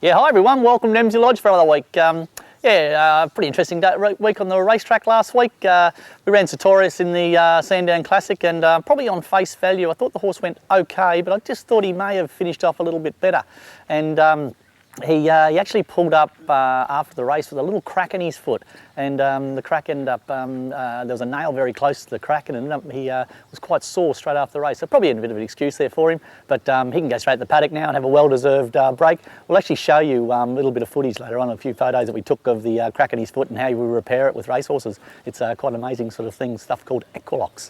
Yeah, hi everyone, welcome to Emsley Lodge for another week. Pretty interesting week on the racetrack last week. We ran Sertorius in the Sandown Classic, and probably on face value I thought the horse went okay, but I just thought he may have finished off a little bit better. And he actually pulled up after the race with a little crack in his foot, and the crack ended up, there was a nail very close to the crack, and he was quite sore straight after the race. So probably a bit of an excuse there for him, but he can go straight to the paddock now and have a well-deserved break. We'll actually show you a little bit of footage later on, a few photos that we took of the crack in his foot and how you repair it with racehorses. It's quite an amazing sort of thing, stuff called equilocks.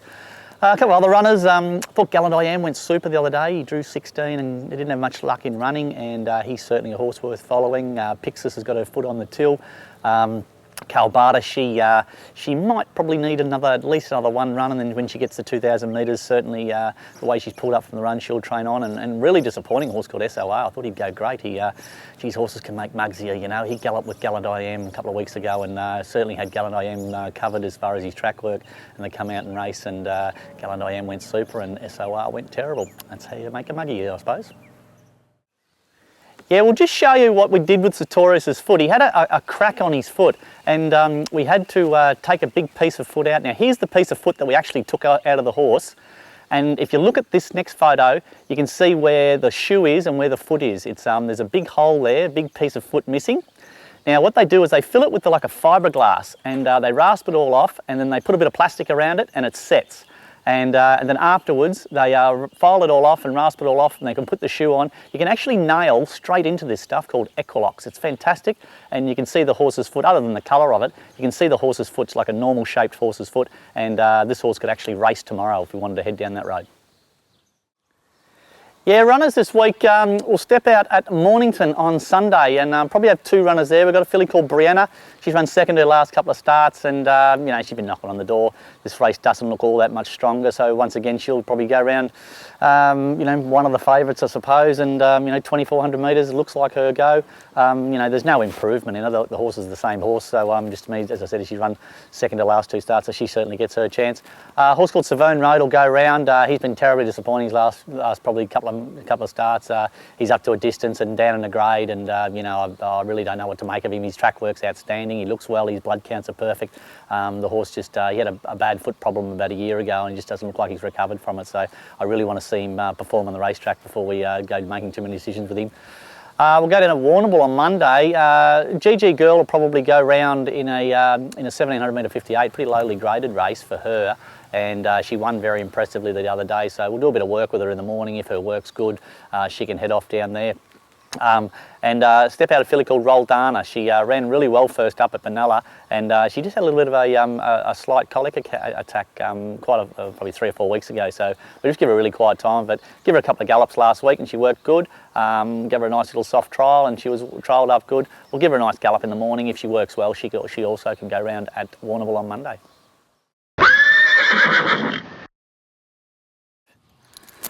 A couple of other runners. Thought Gallant I Am went super the other day. He drew 16 and he didn't have much luck in running, and he's certainly a horse worth following. Pixis has got her foot on the till. Calbata, she might probably need at least another one run, and then when she gets to 2,000 metres, certainly the way she's pulled up from the run, she'll train on. And really disappointing horse called SOR. I thought he'd go great. Geez, horses can make mugs here, you know. He galloped with Gallant I Am a couple of weeks ago, and certainly had Gallant I Am covered as far as his track work. And they come out and race, and Gallant I Am went super, and SOR went terrible. That's how you make a muggy, I suppose. Yeah, we'll just show you what we did with Sertorius' foot. He had a crack on his foot, and we had to take a big piece of foot out. Now here's the piece of foot that we actually took out of the horse, and if you look at this next photo, you can see where the shoe is and where the foot is. It's there's a big hole there, a big piece of foot missing. Now what they do is they fill it with like a fiberglass, and they rasp it all off, and then they put a bit of plastic around it, and it sets. And then afterwards, they file it all off and rasp it all off, and they can put the shoe on. You can actually nail straight into this stuff called equilocks. It's fantastic, and you can see the horse's foot, other than the colour of it, you can see the horse's foot's like a normal shaped horse's foot, and this horse could actually race tomorrow if we wanted to head down that road. Yeah, runners this week, we'll step out at Mornington on Sunday, and probably have two runners there. We've got a filly called Brianna. She's run second her last couple of starts, and you know, she's been knocking on the door. This race doesn't look all that much stronger, so once again she'll probably go around, you know, one of the favourites I suppose, and you know, 2,400 metres looks like her go. You know, there's no improvement in her. The horse is the same horse, so just to me, as I said, she's run second her last two starts, so she certainly gets her chance. A horse called Savone Road will go round. He's been terribly disappointing his last probably couple of starts. He's up to a distance and down in a grade, and you know, I really don't know what to make of him. His track work's outstanding. He looks well. His blood counts are perfect. The horse just he had a bad foot problem about a year ago, and he just doesn't look like he's recovered from it. So I really want to see him perform on the racetrack before we go making too many decisions with him. We'll go down to Warrnambool on Monday. GG Girl will probably go round in a 1700 metre 58, pretty lowly graded race for her. And she won very impressively the other day, so we'll do a bit of work with her in the morning. If her work's good, she can head off down there. Step out a filly called Roldana. She ran really well first up at Benalla, and she just had a little bit of a slight colic attack probably 3 or 4 weeks ago, so we just give her a really quiet time, but give her a couple of gallops last week and she worked good. Gave her a nice little soft trial and she was trialled up good. We'll give her a nice gallop in the morning. If she works well, she also can go round at Warrnambool on Monday.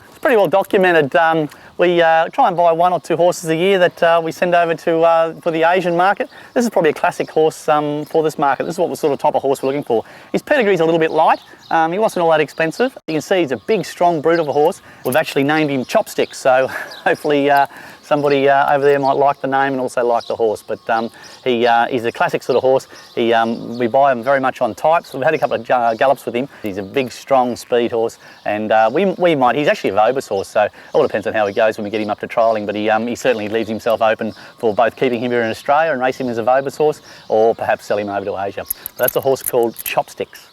It's pretty well documented. We try and buy 1 or 2 horses a year that we send over to for the Asian market. This is probably a classic horse for this market. This is what sort of type of horse we're looking for. His pedigree's a little bit light. He wasn't all that expensive. You can see he's a big, strong brute of a horse. We've actually named him Chopsticks, so hopefully somebody over there might like the name and also like the horse. But he's a classic sort of horse. We buy him very much on types. We've had a couple of gallops with him. He's a big, strong speed horse, and he's actually a Vobis horse, so it all depends on how he goes when we get him up to trialling, but he certainly leaves himself open for both keeping him here in Australia and racing him as a Vobis horse, or perhaps sell him over to Asia. But that's a horse called Chopsticks.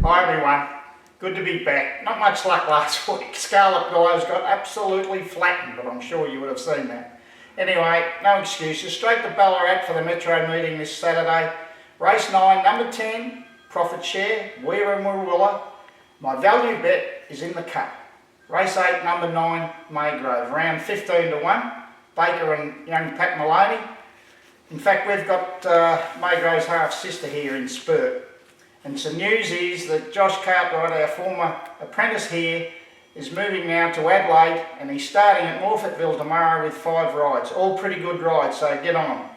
Hi everyone, good to be back. Not much luck last week. Scarlet Guys got absolutely flattened, but I'm sure you would have seen that. Anyway, no excuses. Straight to Ballarat for the Metro meeting this Saturday. Race 9, number 10, Profit Share, Weir and Warilla. My value bet is in the cup. Race 8, number 9, Maygrove, round 15 to 1. Baker and young Pat Maloney. In fact, we've got Maygrove's half sister here in Spurt. And some news is that Josh Cartwright, our former apprentice here, is moving now to Adelaide, and he's starting at Morfettville tomorrow with 5 rides. All pretty good rides, so get on them.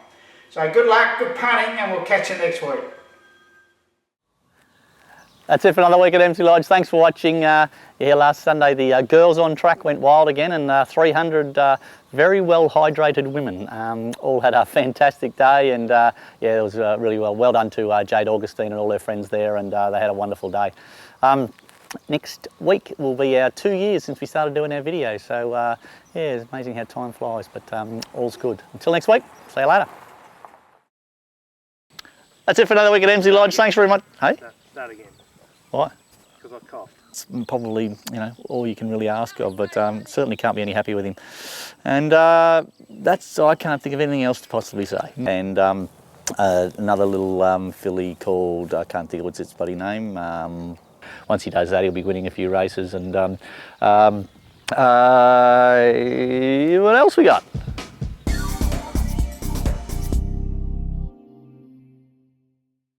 So good luck, good punting, and we'll catch you next week. That's it for another week at Emsley Lodge. Thanks for watching. Last Sunday the girls on track went wild again, and 300 very well hydrated women all had a fantastic day, and yeah, it was really well done to Jade Augustine and all their friends there, and they had a wonderful day. Next week will be our 2 years since we started doing our videos, so yeah, it's amazing how time flies, but all's good. Until next week, see you later. That's it for another week at Emsley Lodge. Thanks very much. Hey? Start again. What? Because I coughed. It's probably, all you can really ask of, but certainly can't be any happy with him. And I can't think of anything else to possibly say. And another little filly called, I can't think of what's its bloody name. Once he does that, he'll be winning a few races. And what else we got?